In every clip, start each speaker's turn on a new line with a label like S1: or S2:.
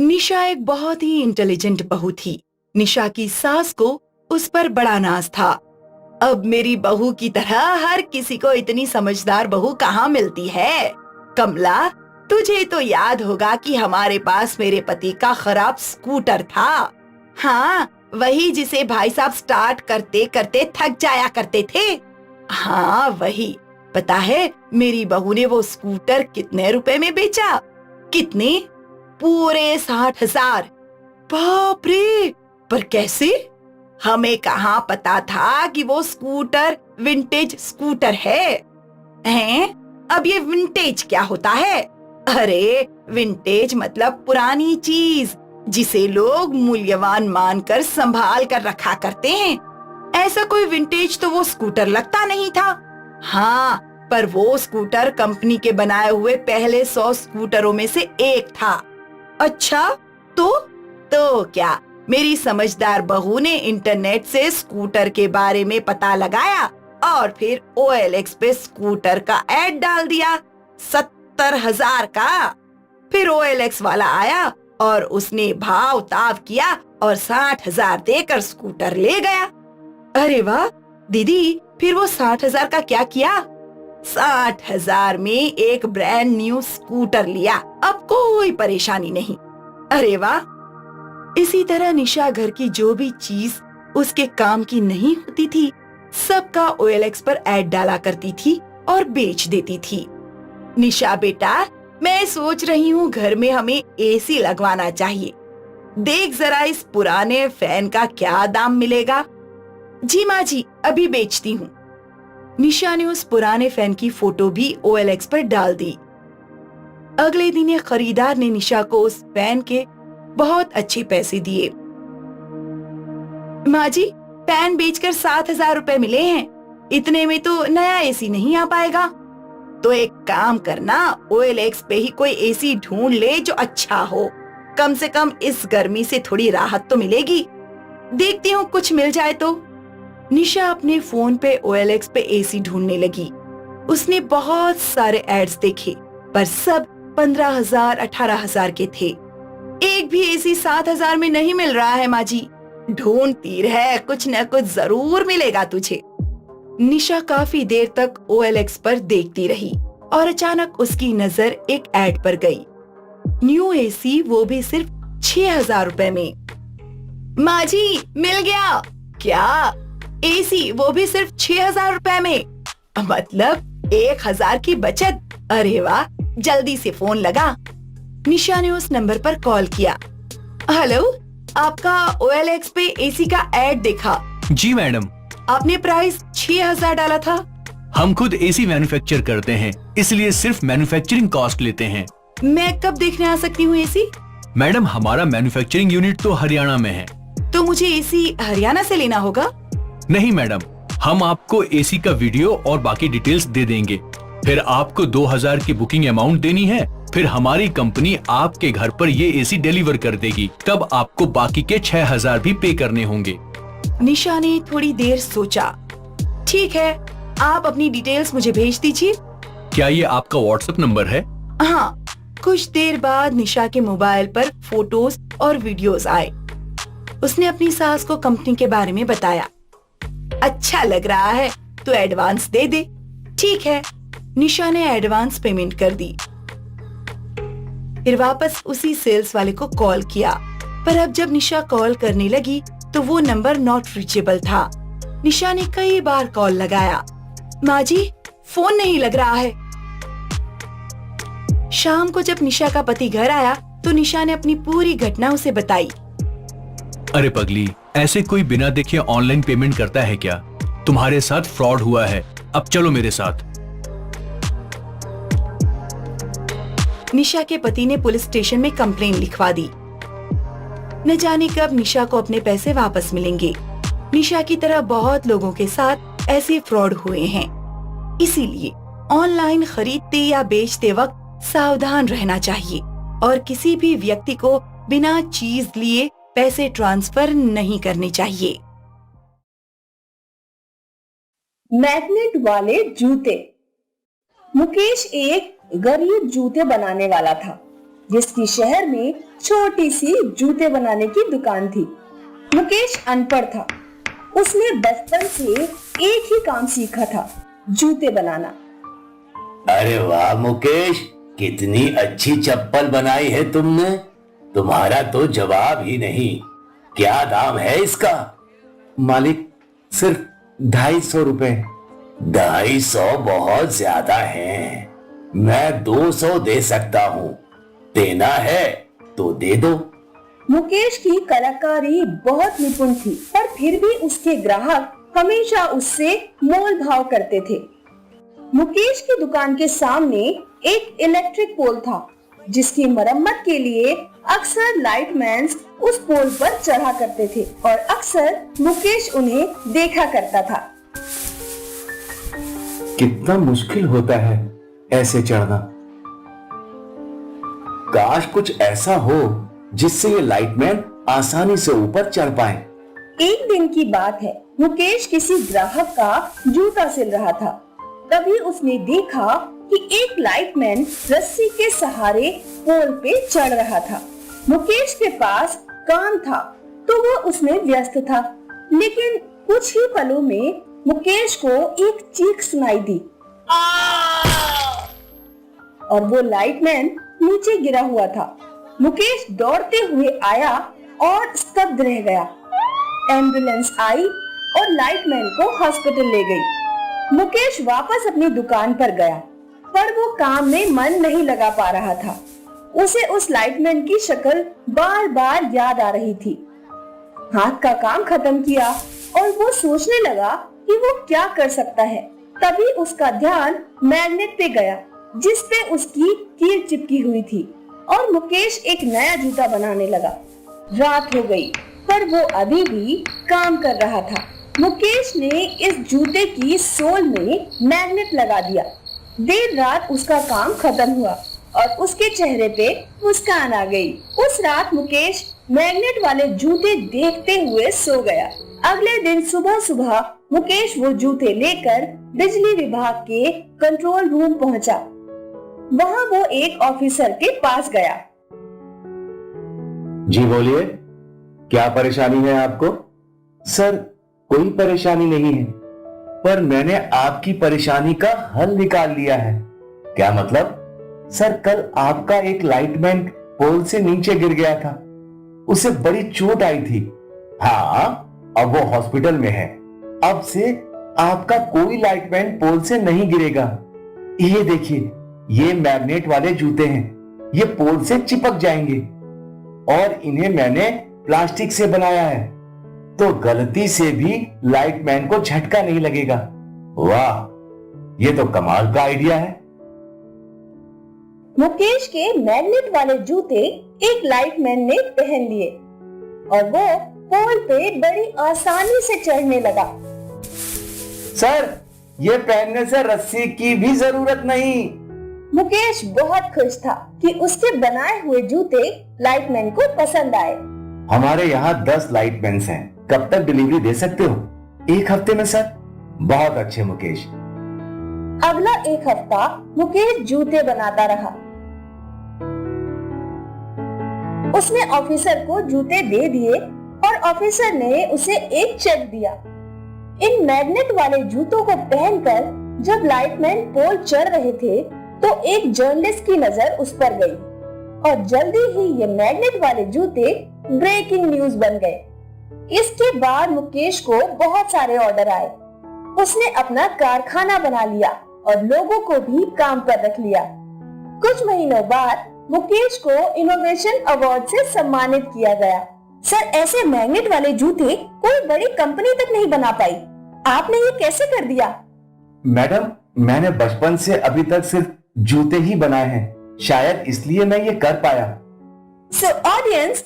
S1: निशा एक बहुत ही इंटेलिजेंट बहू थी। निशा की सास को उस पर बड़ा नाज था। अब मेरी बहू की तरह हर किसी को इतनी समझदार बहू कहाँ मिलती है। कमला, तुझे तो याद होगा कि हमारे पास मेरे पति का खराब स्कूटर था। हाँ, वही जिसे भाई साहब स्टार्ट करते करते थक जाया करते थे। हाँ वही। पता है मेरी बहू ने वो स्कूटर कितने रुपए में बेचा? कितने? पूरे 60,000। बाप रे! पर कैसे? हमें कहाँ पता था कि वो स्कूटर विंटेज स्कूटर है। हैं? अब ये विंटेज क्या होता है? अरे विंटेज मतलब पुरानी चीज, जिसे लोग मूल्यवान मानकर संभाल कर रखा करते हैं। ऐसा कोई विंटेज तो वो स्कूटर लगता नहीं था। हाँ, पर वो स्कूटर कंपनी के बनाए हुए पहले 100 स्कूटरों में से एक था। अच्छा, तो क्या मेरी समझदार बहू ने इंटरनेट से स्कूटर के बारे में पता लगाया और फिर OLX पे स्कूटर का ऐड डाल दिया 70,000 का। फिर OLX वाला आया और उसने भाव ताव किया और 60,000 देकर स्कूटर ले गया। अरे वाह दीदी, फिर वो 60,000 का क्या किया? 60,000 में एक ब्रांड न्यू स्कूटर लिया। अब कोई परेशानी नहीं। अरे वाह! इसी तरह निशा घर की जो भी चीज उसके काम की नहीं होती थी, सबका OLX पर ऐड डाला करती थी और बेच देती थी। निशा बेटा, मैं सोच रही हूँ घर में हमें AC लगवाना चाहिए। देख जरा इस पुराने फैन का क्या दाम मिलेगा। जी माँ जी, अभी बेचती हूँ। निशा ने उस पुराने फैन की फोटो भी OLX पर डाल दी। अगले दिन एक खरीदार ने निशा को उस फैन के बहुत अच्छे पैसे दिए। माँ जी, फैन बेचकर 7,000 रुपए मिले हैं। इतने में तो नया AC नहीं आ पाएगा। तो एक काम करना, OLX पे ही कोई AC ढूंढ ले जो अच्छा हो। कम से कम इस गर्मी से थोड़ी राहत तो मिलेगी। देखती हूँ कुछ मिल जाए तो। निशा अपने फोन पे OLX पे AC ढूंढने लगी। उसने बहुत सारे एड्स देखे, पर सब 15,000, 18,000 के थे। एक भी AC 7,000 में नहीं मिल रहा है माँ जी। ढूंढती रह, कुछ न कुछ जरूर मिलेगा तुझे। निशा काफी देर तक OLX पर देखती रही और अचानक उसकी नजर एक ऐड पर गई। न्यू AC, वो भी सिर्फ 6,000 रुपए में। माँ जी, मिल गया। क्या? AC, वो भी सिर्फ 6,000 रुपए में? मतलब 1,000 की बचत। अरे वाह, जल्दी से फोन लगा। निशा ने उस नंबर पर कॉल किया। हेलो, आपका OLX पे AC का ऐड देखा।
S2: जी मैडम।
S1: आपने प्राइस 6,000 डाला था।
S2: हम खुद AC मैन्युफैक्चर करते हैं, इसलिए सिर्फ मैन्युफैक्चरिंग कॉस्ट लेते हैं।
S1: मैं कब देखने आ सकती हूँ AC?
S2: मैडम, हमारा मैन्युफैक्चरिंग यूनिट तो हरियाणा में है।
S1: तो मुझे AC हरियाणा से लेना होगा?
S2: नहीं मैडम, हम आपको AC का वीडियो और बाकी डिटेल्स दे देंगे। फिर आपको 2,000 की बुकिंग अमाउंट देनी है। फिर हमारी कंपनी आपके घर पर ये AC डिलीवर कर देगी। तब आपको बाकी के 6,000 भी पे करने होंगे।
S1: निशा ने थोड़ी देर सोचा। ठीक है, आप अपनी डिटेल्स मुझे भेज दीजिए।
S2: क्या ये आपका WhatsApp नंबर है?
S1: हाँ। कुछ देर बाद निशा के मोबाइल पर फोटोज और वीडियोस आए। उसने अपनी सास को कंपनी के बारे में बताया। अच्छा लग रहा है तो एडवांस दे दे। ठीक है, निशा ने एडवांस पेमेंट कर दी। फिर वापस उसी सेल्स वाले को कॉल किया, पर अब जब निशा कॉल करने लगी तो वो नंबर नॉट रीचेबल था। निशा ने कई बार कॉल लगाया। माँ जी, फोन नहीं लग रहा है। शाम को जब निशा का पति घर आया तो निशा ने अपनी पूरी घटना उसे बताई।
S2: अरे पगली, ऐसे कोई बिना देखे ऑनलाइन पेमेंट करता है क्या? तुम्हारे साथ फ्रॉड हुआ है। अब चलो मेरे साथ।
S1: निशा के पति ने पुलिस स्टेशन में कंप्लेन लिखवा दी। न जाने कब निशा को अपने पैसे वापस मिलेंगे। निशा की तरह बहुत लोगों के साथ ऐसे फ्रॉड हुए हैं। इसीलिए ऑनलाइन खरीदते या बेचते वक्त सावधान रहना चाहिए और किसी भी व्यक्ति को बिना चीज लिए पैसे ट्रांसफर नहीं करने चाहिए।
S3: मैग्नेट वाले जूते। मुकेश एक गरीब जूते बनाने वाला था। जिसकी शहर में छोटी सी जूते बनाने की दुकान थी। मुकेश अनपढ़ था। उसने बचपन से एक ही काम सीखा था, जूते बनाना।
S4: अरे वाह मुकेश, कितनी अच्छी चप्पल बनाई है तुमने। तुम्हारा तो जवाब ही नहीं। क्या दाम है इसका?
S5: मालिक, सिर्फ 250 रुपए।
S4: 250 बहुत ज्यादा है। मैं 200 दे सकता हूँ। देना है तो दे दो।
S3: मुकेश की कलाकारी बहुत निपुण थी, पर फिर भी उसके ग्राहक हमेशा उससे मोल भाव करते थे। मुकेश की दुकान के सामने एक इलेक्ट्रिक पोल था, जिसकी मरम्मत के लिए अक्सर लाइटमैन उस पोल पर चढ़ा करते थे और अक्सर मुकेश उन्हें देखा करता था।
S5: कितना मुश्किल होता है ऐसे चढ़ना। काश कुछ ऐसा हो जिससे ये लाइटमैन आसानी से ऊपर चढ़ पाए।
S3: एक दिन की बात है, मुकेश किसी ग्राहक का जूता सिल रहा था। तभी उसने देखा कि एक लाइटमैन रस्सी के सहारे पोल पे चढ़ रहा था। मुकेश के पास काम था तो वो उसमें व्यस्त था, लेकिन कुछ ही पलों में मुकेश को एक चीख सुनाई दी और वो लाइटमैन नीचे गिरा हुआ था। मुकेश दौड़ते हुए आया और स्तब्ध रह गया। एम्बुलेंस आई और लाइटमैन को हॉस्पिटल ले गई। मुकेश वापस अपनी दुकान पर गया, पर वो काम में मन नहीं लगा पा रहा था। उसे उस लाइटमैन की शक्ल बार बार याद आ रही थी। हाथ का काम खत्म किया और वो सोचने लगा कि वो क्या कर सकता है। तभी उसका ध्यान मैग्नेट पे गया, जिस पे उसकी कील चिपकी हुई थी, और मुकेश एक नया जूता बनाने लगा। रात हो गई, पर वो अभी भी काम कर रहा था। मुकेश ने इस जूते की सोल में मैग्नेट लगा दिया। देर रात उसका काम खत्म हुआ और उसके चेहरे पे मुस्कान आ गई। उस रात मुकेश मैग्नेट वाले जूते देखते हुए सो गया। अगले दिन सुबह सुबह मुकेश वो जूते लेकर बिजली विभाग के कंट्रोल रूम पहुंचा। वहां वो एक ऑफिसर के पास गया।
S5: जी बोलिए, क्या परेशानी है आपको? सर, कोई परेशानी नहीं है, पर मैंने आपकी परेशानी का हल निकाल लिया है। क्या मतलब? सर, कल आपका एक लाइटमैन पोल से नीचे गिर गया था। उसे बड़ी चोट आई थी। हाँ, अब वो हॉस्पिटल में है। अब से आपका कोई लाइटमैन पोल से नहीं गिरेगा। ये देखिए, ये मैग्नेट वाले जूते हैं। ये पोल से चिपक जाएंगे और इन्हें मैंने प्लास्टिक से बनाया है, तो गलती से भी लाइटमैन को झटका नहीं लगेगा। वाह, ये तो कमाल का आइडिया है।
S3: मुकेश के मैग्नेट वाले जूते एक लाइटमैन ने पहन लिए और वो पोल पे बड़ी आसानी से चढ़ने लगा।
S5: सर, ये पहनने से रस्सी की भी जरूरत नहीं।
S3: मुकेश बहुत खुश था कि उसके बनाए हुए जूते लाइटमैन को पसंद आए।
S5: हमारे यहाँ 10 लाइटमैन हैं। कब तक डिलीवरी दे सकते हो? 1 हफ्ते में सर। बहुत अच्छे मुकेश।
S3: अगला 1 हफ्ता मुकेश जूते बनाता रहा। उसने ऑफिसर को जूते दे दिए और ऑफिसर ने उसे एक चेक दिया। इन मैग्नेट वाले जूतों को पहनकर जब लाइटमैन पोल चढ़ रहे थे, तो एक जर्नलिस्ट की नजर उस पर गई और जल्दी ही ये मैग्नेट वाले जूते ब्रेकिंग न्यूज बन गए। इसके बाद मुकेश को बहुत सारे ऑर्डर आए। उसने अपना कारखाना बना लिया और लोगों को भी काम पर रख लिया। कुछ महीनों बाद मुकेश को इनोवेशन अवार्ड से सम्मानित किया गया। सर, ऐसे मैग्नेट वाले जूते कोई बड़ी कंपनी तक नहीं बना पाई। आपने ये कैसे कर दिया?
S5: मैडम, मैंने बचपन से अभी तक सिर्फ जूते ही बनाए हैं, शायद इसलिए मैं ये कर पाया।
S3: सो ऑडियंस,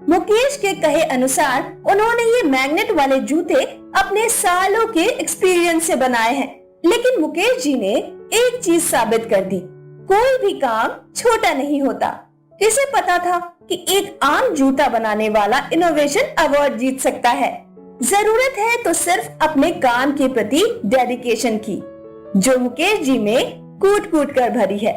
S3: मुकेश के कहे अनुसार उन्होंने ये मैग्नेट वाले जूते अपने सालों के एक्सपीरियंस से बनाए हैं। लेकिन मुकेश जी ने एक चीज साबित कर दी, कोई भी काम छोटा नहीं होता। किसे पता था कि एक आम जूता बनाने वाला इनोवेशन अवार्ड जीत सकता है। जरूरत है तो सिर्फ अपने काम के प्रति डेडिकेशन की, जो मुकेश जी में कूट कूट कर भरी है।